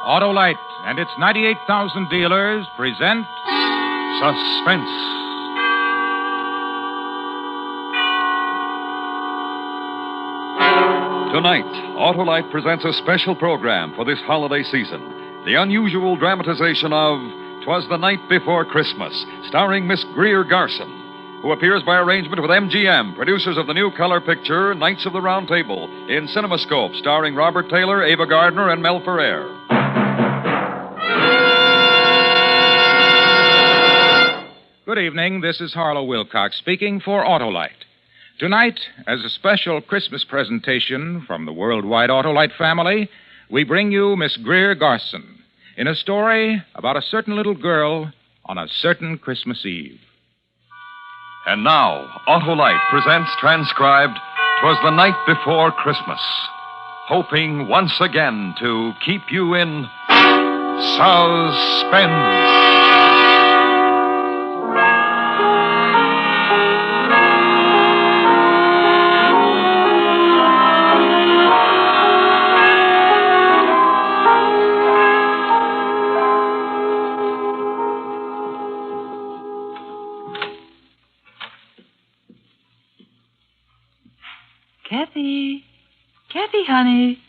Autolite and its 98,000 dealers present Suspense. Tonight, Autolite presents a special program for this holiday season. The unusual dramatization of Twas the Night Before Christmas, starring Miss Greer Garson, who appears by arrangement with MGM, producers of the new color picture Knights of the Round Table, in CinemaScope, starring Robert Taylor, Ava Gardner, and Mel Ferrer. Good evening. This is Harlow Wilcox speaking for Autolite. Tonight, as a special Christmas presentation from the worldwide Autolite family, we bring you Miss Greer Garson in a story about a certain little girl on a certain Christmas Eve. And now, Autolite presents transcribed "'Twas the Night Before Christmas," hoping once again to keep you in suspense. Cathy. Cathy, honey.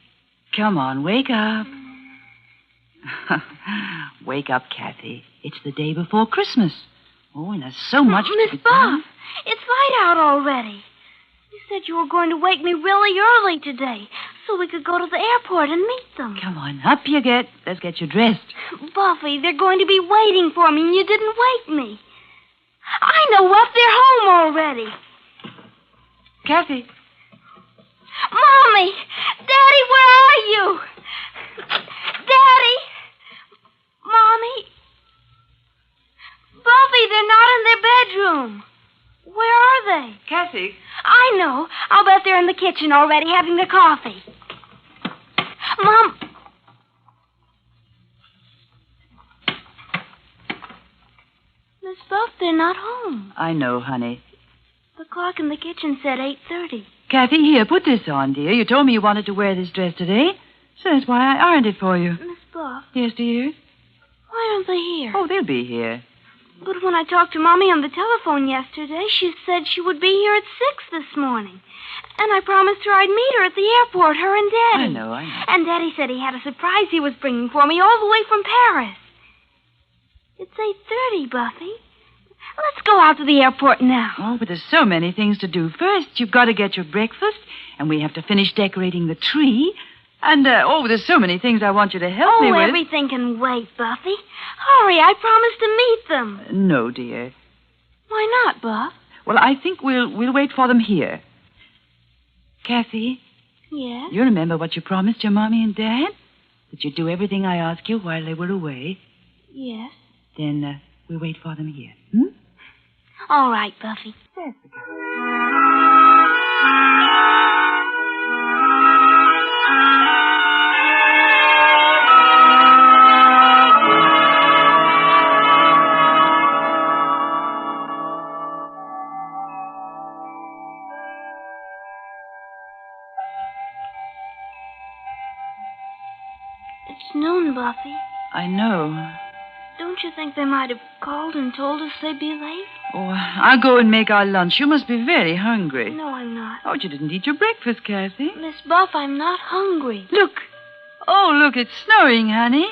Come on, wake up. Wake up, Cathy. It's the day before Christmas. Oh, and there's so much to be done. Miss Buff, it's light out already. You said you were going to wake me really early today so we could go to the airport and meet them. Come on, up you get. Let's get you dressed. Buffy, they're going to be waiting for me and you didn't wake me. I know what. They're home already. Cathy. Mommy! Daddy, where are you? Daddy! Mommy? Buffy, they're not in their bedroom. Where are they? Cathy. I know. I'll bet they're in the kitchen already having their coffee. Mom... Miss Buff, they're not home. I know, honey. The clock in the kitchen said 8:30. Cathy, here, put this on, dear. You told me you wanted to wear this dress today, so that's why I ironed it for you. Miss Buff. Yes, dear? Why aren't they here? Oh, they'll be here. But when I talked to Mommy on the telephone yesterday, she said she would be here at 6 this morning. And I promised her I'd meet her at the airport, her and Daddy. I know. And Daddy said he had a surprise he was bringing for me all the way from Paris. It's 8:30, Buffy. Let's go out to the airport now. Oh, but there's so many things to do. First, you've got to get your breakfast, and we have to finish decorating the tree. And, there's so many things I want you to help me with. Oh, everything can wait, Buffy. Hurry, I promised to meet them. No, dear. Why not, Buff? Well, I think we'll wait for them here. Kathy? Yes? You remember what you promised your Mommy and Dad? That you'd do everything I asked you while they were away? Yes. Then, we'll wait for them here. Hmm? All right, Buffy. It's noon, Buffy. I know. Don't you think they might have called and told us they'd be late? Oh, I'll go and make our lunch. You must be very hungry. No, I'm not. Oh, you didn't eat your breakfast, Cathy. Miss Buff, I'm not hungry. Look. Oh, look, it's snowing, honey.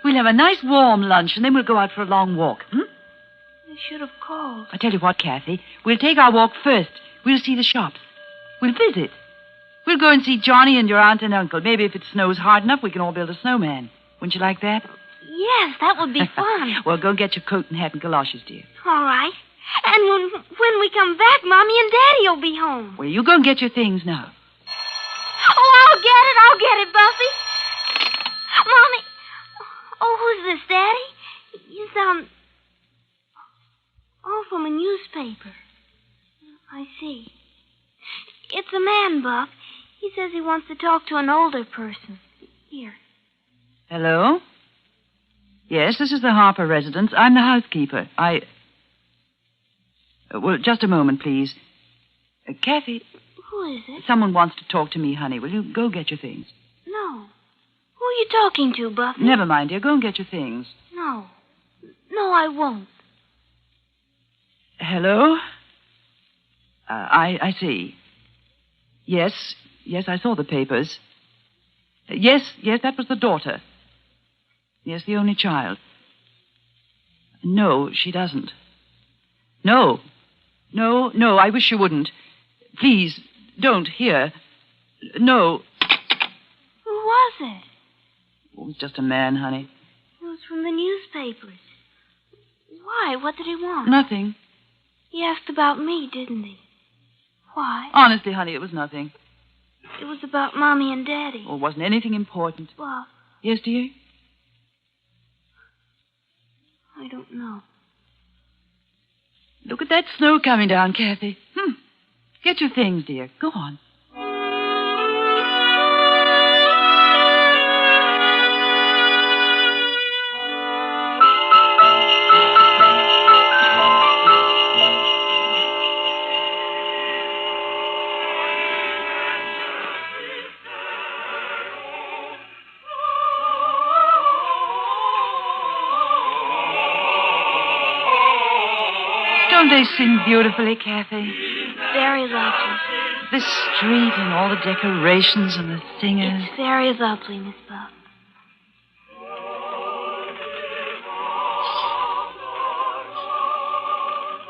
We'll have a nice warm lunch, and then we'll go out for a long walk. They should have called. I tell you what, Cathy. We'll take our walk first. We'll see the shops. We'll visit. We'll go and see Johnny and your aunt and uncle. Maybe if it snows hard enough, we can all build a snowman. Wouldn't you like that? Yes, that would be fun. Well, go get your coat and hat and galoshes, dear. All right. And when we come back, Mommy and Daddy will be home. Well, you go and get your things now. Oh, I'll get it, Buffy. Mommy. Oh, who's this, Daddy? You sound... Oh, from a newspaper. I see. It's a man, Buff. He says he wants to talk to an older person. Here. Hello? Yes, this is the Harper residence. I'm the housekeeper. Well, just a moment, please. Cathy. Who is it? Someone wants to talk to me, honey. Will you go get your things? No. Who are you talking to, Buffy? Never mind, dear. Go and get your things. No. No, I won't. Hello? I see. Yes, I saw the papers. Yes, that was the daughter. Yes, the only child. No, she doesn't. No, I wish you wouldn't. Please, don't, here. No. Who was it? It was just a man, honey. It was from the newspapers. Why? What did he want? Nothing. He asked about me, didn't he? Why? Honestly, honey, it was nothing. It was about Mommy and Daddy. Oh, it wasn't anything important. Well, Yes, dear? I don't know. Look at that snow coming down, Cathy. Get your things, dear. Go on. Don't they sing beautifully, Cathy? Very lovely. The street and all the decorations and the singers. It's very lovely, Miss Buff.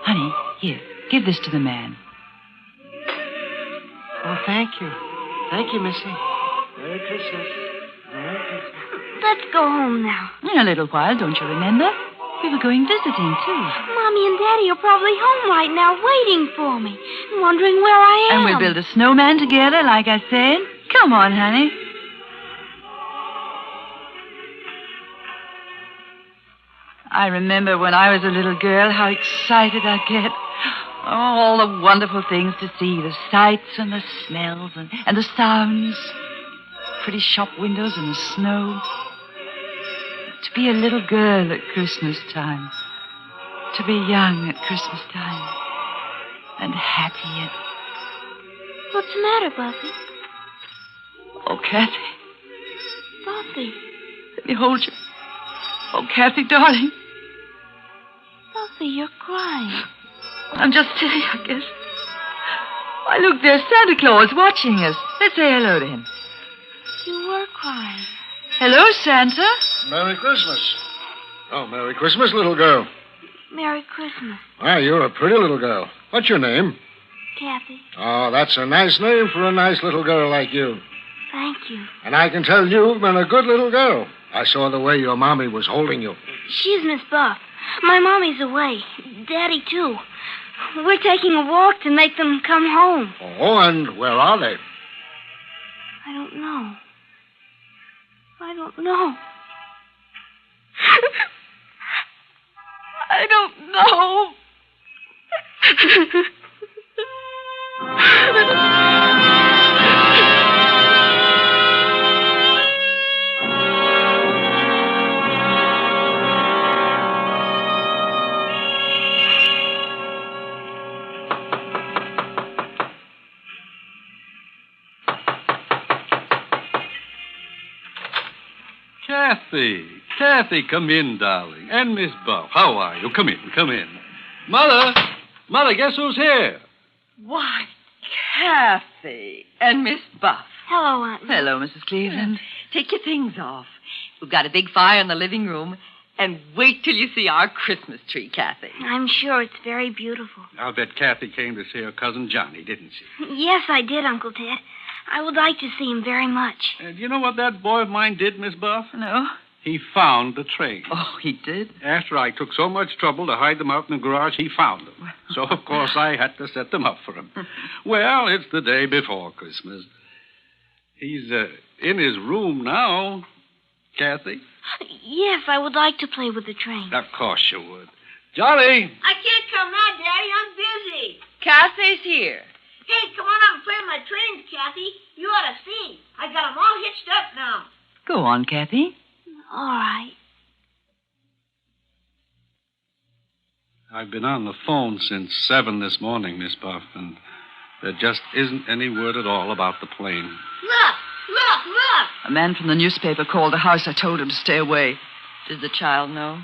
Honey, here, give this to the man. Oh, thank you. Thank you, Missy. Merry Christmas. Merry Christmas. Let's go home now. In a little while, don't you remember? We were going visiting, too. Mommy and Daddy are probably home right now waiting for me, wondering where I am. And we'll build a snowman together, like I said. Come on, honey. I remember when I was a little girl how excited I'd get. Oh, all the wonderful things to see, the sights and the smells and the sounds. Pretty shop windows and the snow. To be a little girl at Christmas time. To be young at Christmas time. And happy at... What's the matter, Buffy? Oh, Cathy. Buffy. Let me hold you. Oh, Cathy, darling. Buffy, you're crying. I'm just silly, I guess. Why, look, there's Santa Claus watching us. Let's say hello to him. You were crying. Hello, Santa. Merry Christmas. Oh, Merry Christmas, little girl. Merry Christmas, Why, you're a pretty little girl. What's your name? Kathy. Oh, that's a nice name for a nice little girl like you. Thank you. And I can tell you've been a good little girl. I saw the way your mommy was holding you. She's Miss Buff. My mommy's away. Daddy, too. We're taking a walk to make them come home. Oh, and where are they? I don't know. I don't know. I don't know. Cathy, come in, darling. And Miss Buff, how are you? Come in. Mother, guess who's here? Why, Cathy and Miss Buff. Hello, Aunt. Hello, Mrs. Cleveland. Take your things off. We've got a big fire in the living room. And wait till you see our Christmas tree, Cathy. I'm sure it's very beautiful. I'll bet Cathy came to see her cousin Johnny, didn't she? Yes, I did, Uncle Ted. I would like to see him very much. And you know what that boy of mine did, Miss Buff? No. He found the train. Oh, he did? After I took so much trouble to hide them out in the garage, he found them. So, of course, I had to set them up for him. Well, it's the day before Christmas. He's in his room now, Cathy. Yes, I would like to play with the train. Of course you would. Johnny! I can't come now, Daddy. I'm busy. Cathy's here. Hey, come on up and play with my trains, Cathy. You ought to see. I got 'em all hitched up now. Go on, Cathy. All right. I've been on the phone since 7 this morning, Miss Buff, and there just isn't any word at all about the plane. Look. A man from the newspaper called the house. I told him to stay away. Does the child know?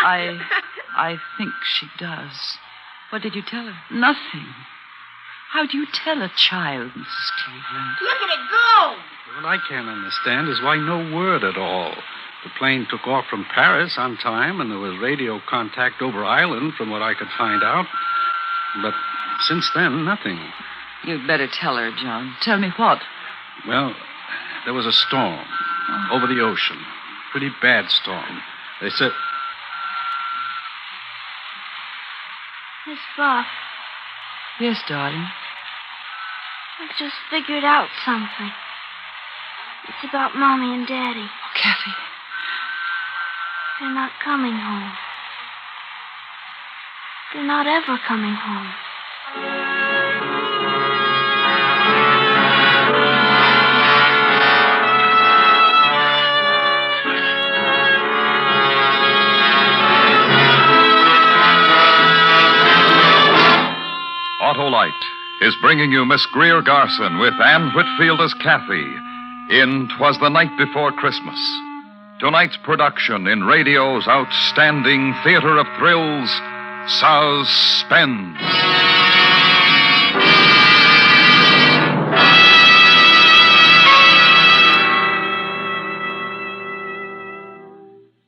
I think she does. What did you tell her? Nothing. How do you tell a child, Mrs. Cleveland? Look at it go! What I can't understand is why no word at all. The plane took off from Paris on time, and there was radio contact over island, from what I could find out. But since then, nothing. You'd better tell her, John. Tell me what? Well, there was a storm over the ocean. Pretty bad storm. They said... Miss Buff, Yes, darling. I just figured out something. It's about Mommy and Daddy. Oh, Cathy. They're not coming home. They're not ever coming home. Autolite is bringing you Miss Greer Garson with Anne Whitfield as Cathy in 'Twas the Night Before Christmas. Tonight's production in radio's outstanding theater of thrills, Suspense.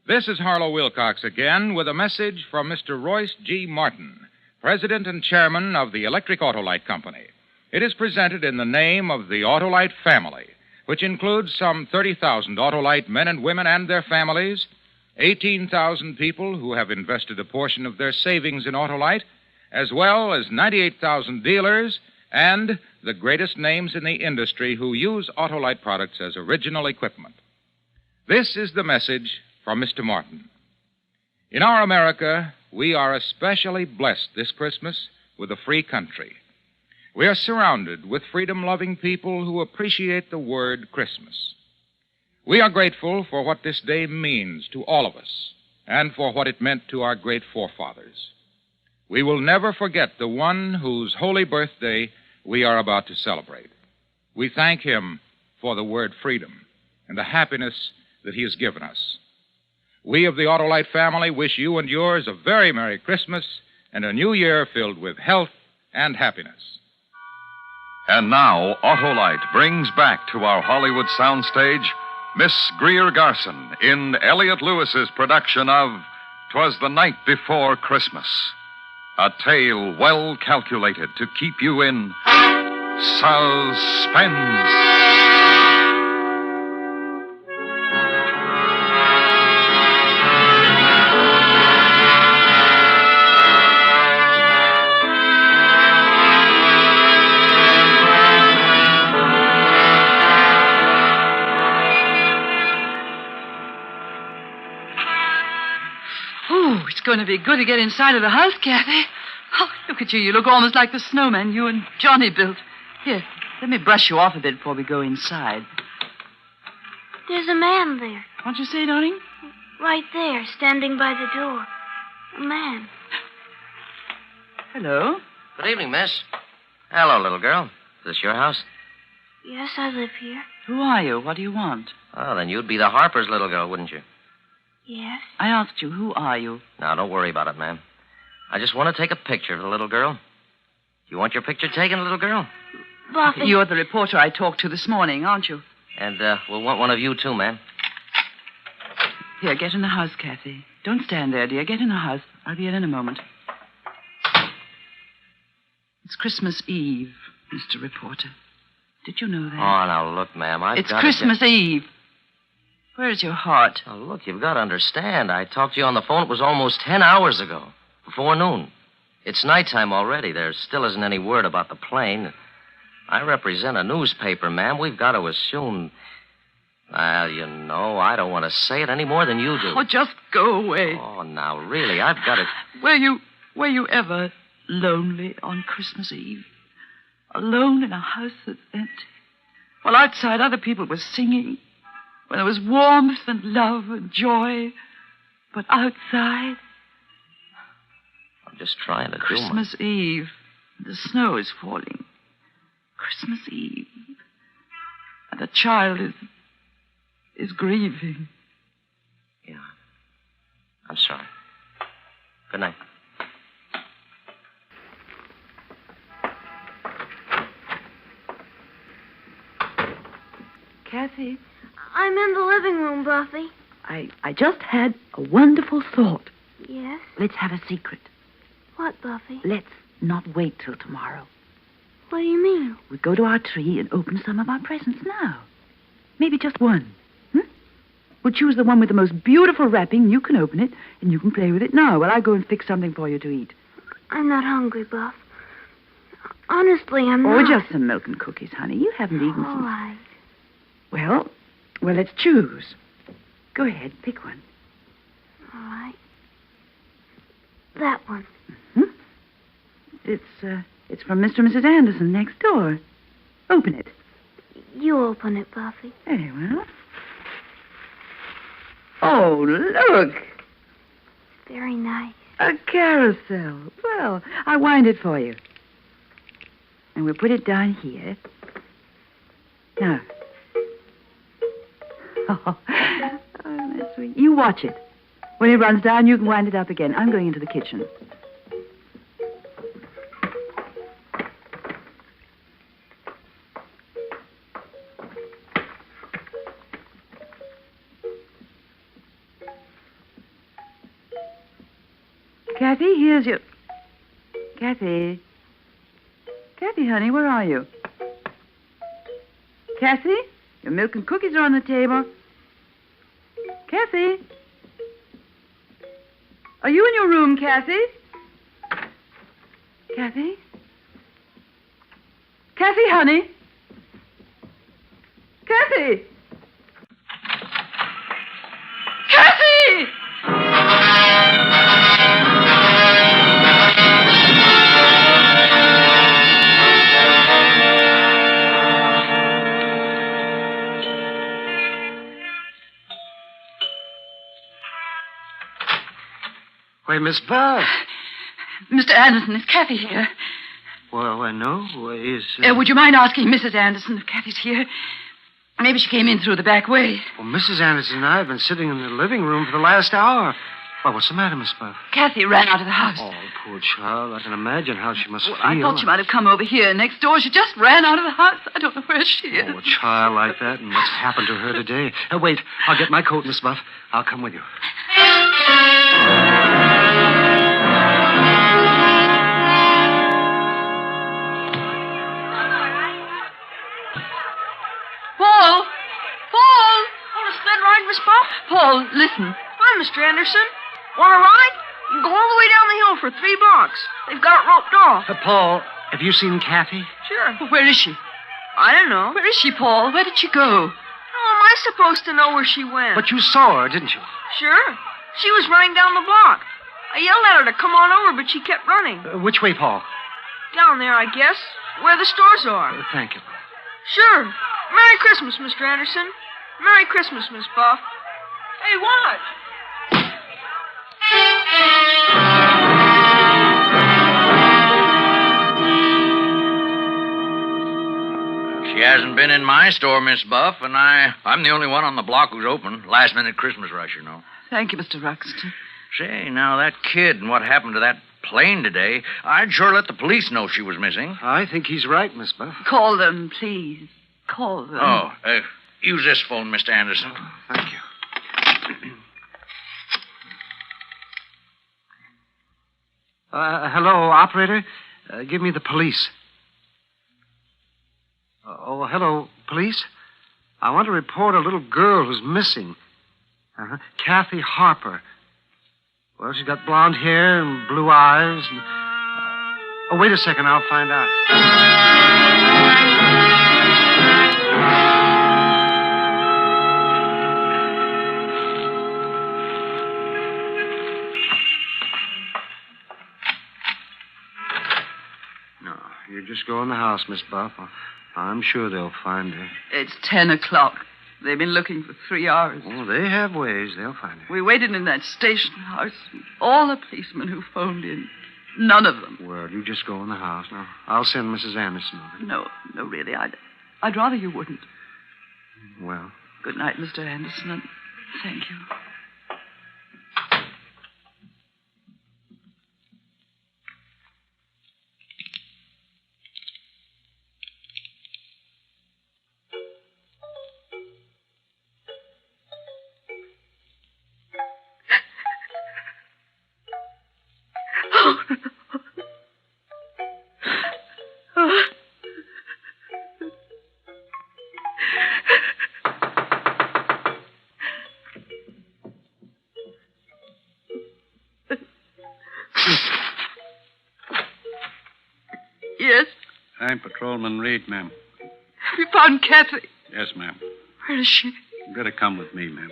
This is Harlow Wilcox again with a message from Mr. Royce G. Martin, President and Chairman of the Electric Autolite Company. It is presented in the name of the Autolite family, which includes some 30,000 Autolite men and women and their families, 18,000 people who have invested a portion of their savings in Autolite, as well as 98,000 dealers and the greatest names in the industry who use Autolite products as original equipment. This is the message from Mr. Martin. In our America, we are especially blessed this Christmas with a free country. We are surrounded with freedom-loving people who appreciate the word Christmas. We are grateful for what this day means to all of us and for what it meant to our great forefathers. We will never forget the one whose holy birthday we are about to celebrate. We thank him for the word freedom and the happiness that he has given us. We of the Autolite family wish you and yours a very Merry Christmas and a new year filled with health and happiness. And now, Autolite brings back to our Hollywood soundstage Miss Greer Garson in Elliot Lewis's production of 'Twas the Night Before Christmas. A tale well calculated to keep you in suspense. It's going to be good to get inside of the house, Cathy. Oh, look at you. You look almost like the snowman you and Johnny built. Here, let me brush you off a bit before we go inside. There's a man there. What'd you say, darling? Right there, standing by the door. A man. Hello. Good evening, miss. Hello, little girl. Is this your house? Yes, I live here. Who are you? What do you want? Oh, then you'd be the Harper's little girl, wouldn't you? Yes. I asked you, who are you? Now, don't worry about it, ma'am. I just want to take a picture of the little girl. You want your picture taken, little girl? Buffy. You're the reporter I talked to this morning, aren't you? And we'll want one of you, too, ma'am. Here, get in the house, Cathy. Don't stand there, dear. Get in the house. I'll be in a moment. It's Christmas Eve, Mr. Reporter. Did you know that? Oh, now, look, ma'am, It's Christmas Eve. Where's your heart? Oh, look, you've got to understand. I talked to you on the phone. It was almost 10 hours ago, before noon. It's nighttime already. There still isn't any word about the plane. I represent a newspaper, ma'am. We've got to assume... Well, you know, I don't want to say it any more than you do. Oh, just go away. Oh, now, really, I've got to... Were you ever lonely on Christmas Eve? Alone in a house that's empty? While outside other people were singing... When there was warmth and love and joy. But outside... I'm just trying to Christmas Eve. The snow is falling. Christmas Eve. The child is grieving. Yeah. I'm sorry. Good night. Cathy, I'm in the living room, Buffy. I just had a wonderful thought. Yes? Let's have a secret. What, Buffy? Let's not wait till tomorrow. What do you mean? We go to our tree and open some of our presents now. Maybe just one. We'll choose the one with the most beautiful wrapping. You can open it, and you can play with it now while I go and fix something for you to eat. I'm not hungry, Buff. Honestly, I'm not. Or just some milk and cookies, honey. You haven't eaten All some. right. Well, let's choose. Go ahead, pick one. All right. That one. It's from Mr. and Mrs. Anderson next door. Open it. You open it, Buffy. Very well. Oh, look. Very nice. A carousel. Well, I'll wind it for you. And we'll put it down here. Now. Oh, that's sweet. You watch it. When it runs down, you can wind it up again. I'm going into the kitchen. Cathy, here's your... Cathy? Cathy, honey, where are you? Cathy? Your milk and cookies are on the table. Cathy? Are you in your room, Cathy? Cathy? Cathy, honey? Cathy! Cathy! Why, Miss Buff. Mr. Anderson, is Cathy here? Well, no. Is... Would you mind asking Mrs. Anderson if Cathy's here? Maybe she came in through the back way. Well, Mrs. Anderson and I have been sitting in the living room for the last hour. Well, what's the matter, Miss Buff? Cathy ran out of the house. Oh, poor child. I can imagine how she must feel. I thought she might have come over here next door. She just ran out of the house. I don't know where she is. Oh, a child like that, and what's happened to her today? Wait, I'll get my coat, Miss Buff. I'll come with you. Paul! Paul! Want to spin ride, Miss Buff? Paul, listen. Hi, Mr. Anderson. Want to ride? You can go all the way down the hill for 3 blocks. They've got it roped off. Paul, have you seen Cathy? Sure. Where is she? I don't know. Where is she, Paul? Where did she go? How am I supposed to know where she went? But you saw her, didn't you? Sure. She was running down the block. I yelled at her to come on over, but she kept running. Which way, Paul? Down there, I guess, where the stores are. Thank you. Sure. Merry Christmas, Mr. Anderson. Merry Christmas, Miss Buff. Hey, what? She hasn't been in my store, Miss Buff, and I'm the only one on the block who's open. Last-minute Christmas rush, you know. Thank you, Mr. Ruxton. Say, now, that kid and what happened to that plane today, I'd sure let the police know she was missing. I think he's right, Miss Buff. Call them, please. Call them. Oh, use this phone, Mr. Anderson. Oh, thank you. Hello, operator. Give me the police. Hello, police. I want to report a little girl who's missing. Cathy Harper. Well, she's got blonde hair and blue eyes. And... wait a second. I'll find out. No, you just go in the house, Miss Buff. I'm sure they'll find her. It's 10 o'clock. They've been looking for 3 hours. Oh, they have ways. They'll find her. We waited in that station house. All the policemen who phoned in. None of them. Well, you just go in the house. Now, I'll send Mrs. Anderson over. No, really. I'd rather you wouldn't. Well, Good night, Mr. Anderson, and thank you. Yes? I'm Patrolman Reed, ma'am. Have you found Cathy? Yes, ma'am. Where is she? You better come with me, ma'am.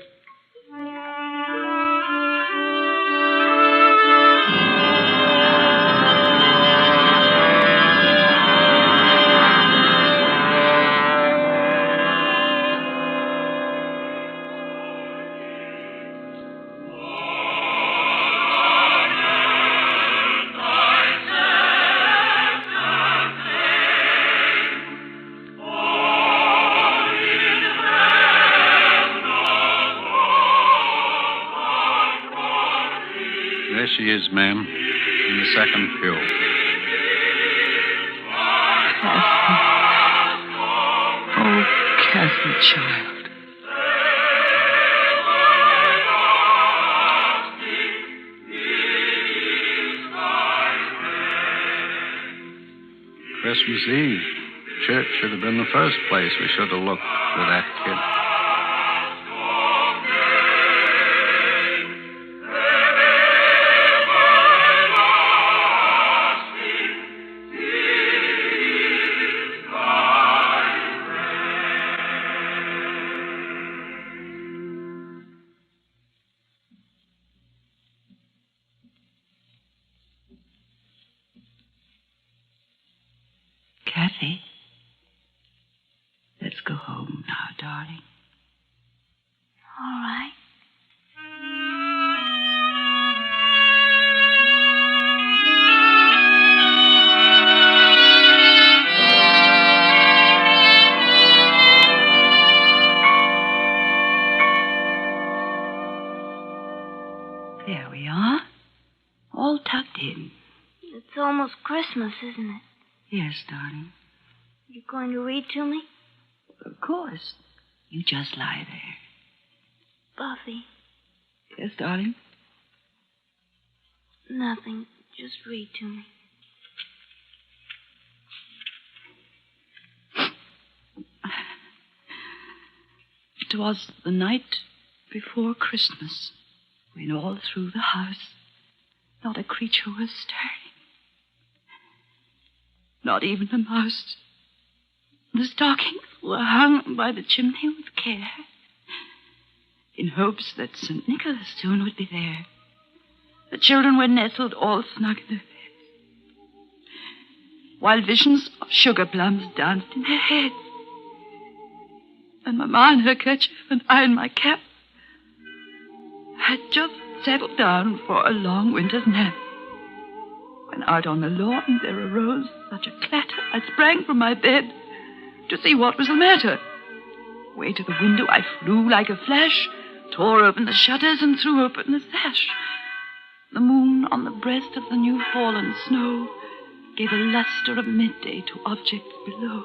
There she is, ma'am, in the second pew. Oh, Cathy, child. Christmas Eve. Church should have been the first place we should have looked for that kid. Cathy, let's go home now, darling. All right. There we are. All tucked in. It's almost Christmas, isn't it? Yes, darling. You going to read to me? Of course. You just lie there. Buffy, Yes, darling? nothing. Just read to me. It was the night before Christmas, when all through the house not a creature was stirring. Not even a mouse. The stockings were hung by the chimney with care, in hopes that St. Nicholas soon would be there. The children were nestled all snug in their beds, while visions of sugar plums danced in their heads. And Mamma in her kerchief and I in my cap had just settled down for a long winter's nap, when out on the lawn there arose such a clatter I sprang from my bed to see what was the matter. Way to the window I flew like a flash, tore open the shutters and threw open the sash. The moon on the breast of the new fallen snow gave a luster of midday to objects below,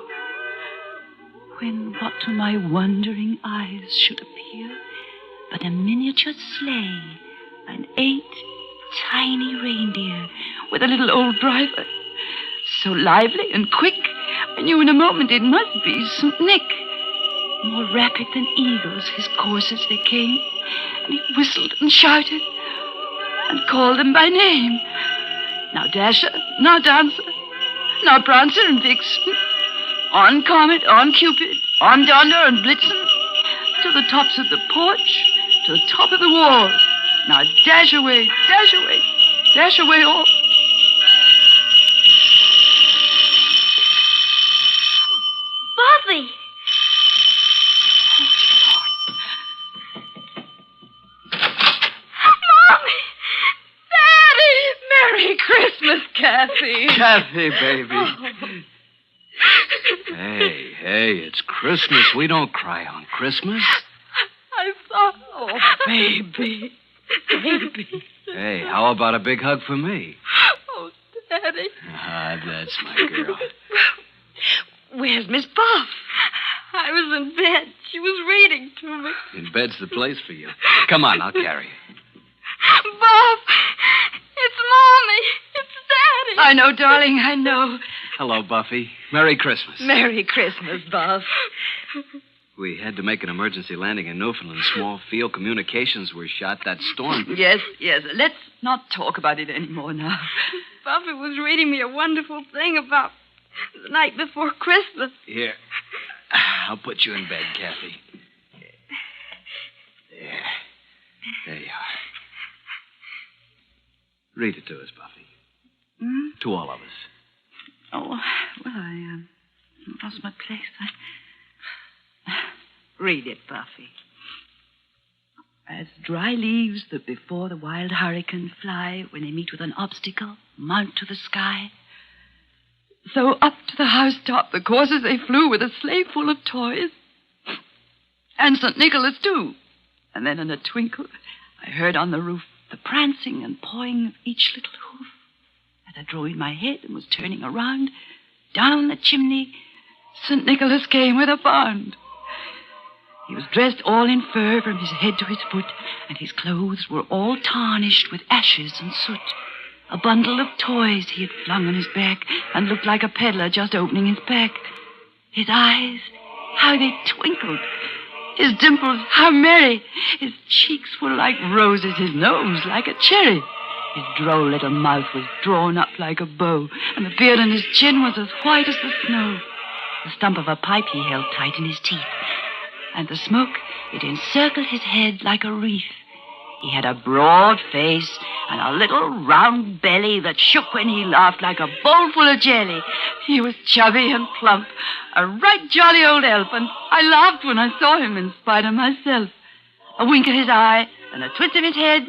when what to my wondering eyes should appear but a miniature sleigh and 8 tiny reindeer with a little old driver, so lively and quick I knew in a moment it must be St. Nick. More rapid than eagles his coursers they came, and he whistled and shouted and called them by name. Now Dasher, now Dancer, now Prancer and Vixen, on Comet, on Cupid, on Donder and Blitzen, to the tops of the porch, to the top of the wall. Now dash away, dash away, dash away all. Buffy! Mommy! Daddy! Merry Christmas, Cathy. Cathy, baby. Oh. Hey, Hey, it's Christmas. We don't cry on Christmas. I thought, oh, baby. Baby. Hey, how about a big hug for me? Oh, Daddy. Ah, that's my girl. Where's Miss Buff? I was in bed. She was reading to me. In bed's the place for you. Come on, I'll carry you. Buff! It's Mommy! It's Daddy! I know, darling, I know. Hello, Buffy. Merry Christmas. Merry Christmas, Buff. We had to make an emergency landing in Newfoundland. Small field communications were shot. That storm... Yes. Let's not talk about it anymore now. Buffy was reading me a wonderful thing about the night before Christmas. Here. I'll put you in bed, Cathy. There you are. Read it to us, Buffy. Hmm? To all of us. Oh, well, I lost my place. Read it, Buffy. As dry leaves that before the wild hurricane fly when they meet with an obstacle, mount to the sky, so up to the housetop the coursers they flew with a sleigh full of toys. And St. Nicholas, too. And then in a twinkle, I heard on the roof the prancing and pawing of each little hoof. As I drew in my head and was turning around, down the chimney, St. Nicholas came with a bound. He was dressed all in fur from his head to his foot, and his clothes were all tarnished with ashes and soot. A bundle of toys he had flung on his back and looked like a peddler just opening his pack. His eyes, how they twinkled. His dimples, how merry. His cheeks were like roses, his nose like a cherry. His droll little mouth was drawn up like a bow, and the beard on his chin was as white as the snow. The stump of a pipe he held tight in his teeth, and the smoke, it encircled his head like a wreath. He had a broad face and a little round belly that shook when he laughed like a bowl full of jelly. He was chubby and plump, a right jolly old elf, and I laughed when I saw him in spite of myself. A wink of his eye and a twist of his head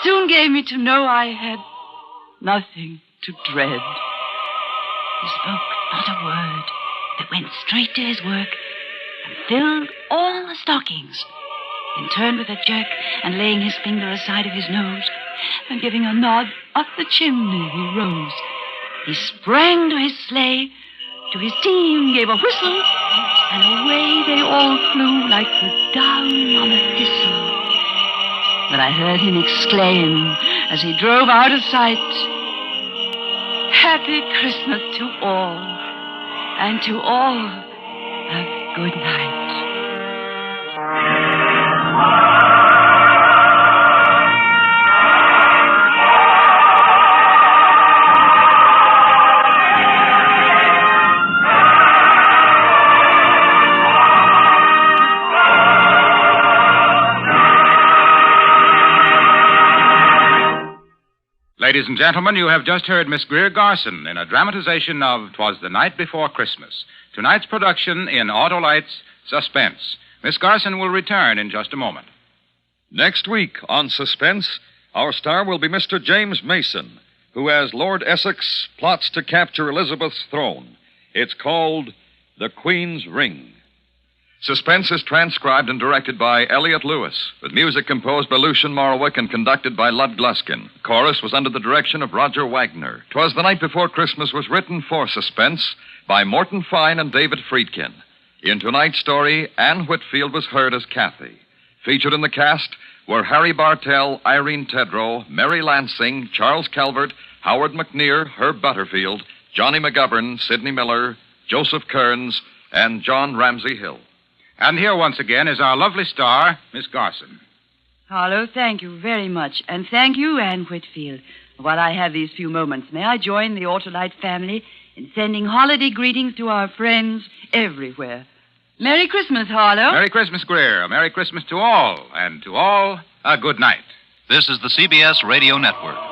soon gave me to know I had nothing to dread. He spoke not a word, but went straight to his work and filled all the stockings, then turned with a jerk and laying his finger aside of his nose and giving a nod up the chimney he rose. He sprang to his sleigh, to his team gave a whistle, and away they all flew like the down on a thistle. Then I heard him exclaim as he drove out of sight, "Happy Christmas to all, and to all a good night." Ladies and gentlemen, you have just heard Miss Greer Garson in a dramatization of "Twas the Night Before Christmas," tonight's production in Autolite's Suspense. Miss Garson will return in just a moment. Next week on Suspense, our star will be Mr. James Mason, who, as Lord Essex, plots to capture Elizabeth's throne. It's called The Queen's Ring. Suspense is transcribed and directed by Elliot Lewis, with music composed by Lucien Morawick and conducted by Lud Gluskin. Chorus was under the direction of Roger Wagner. "Twas the Night Before Christmas" was written for Suspense by Morton Fine and David Freidkin. In tonight's story, Anne Whitfield was heard as Cathy. Featured in the cast were Harry Bartell, Irene Tedrow, Mary Lansing, Charles Calvert, Howard McNear, Herb Butterfield, Johnny McGovern, Sidney Miller, Joseph Kearns, and John Ramsey Hill. And here once again is our lovely star, Miss Garson. Harlow, thank you very much. And thank you, Anne Whitfield. While I have these few moments, may I join the Autolite family in sending holiday greetings to our friends everywhere. Merry Christmas, Harlow. Merry Christmas, Greer. A Merry Christmas to all, and to all, a good night. This is the CBS Radio Network.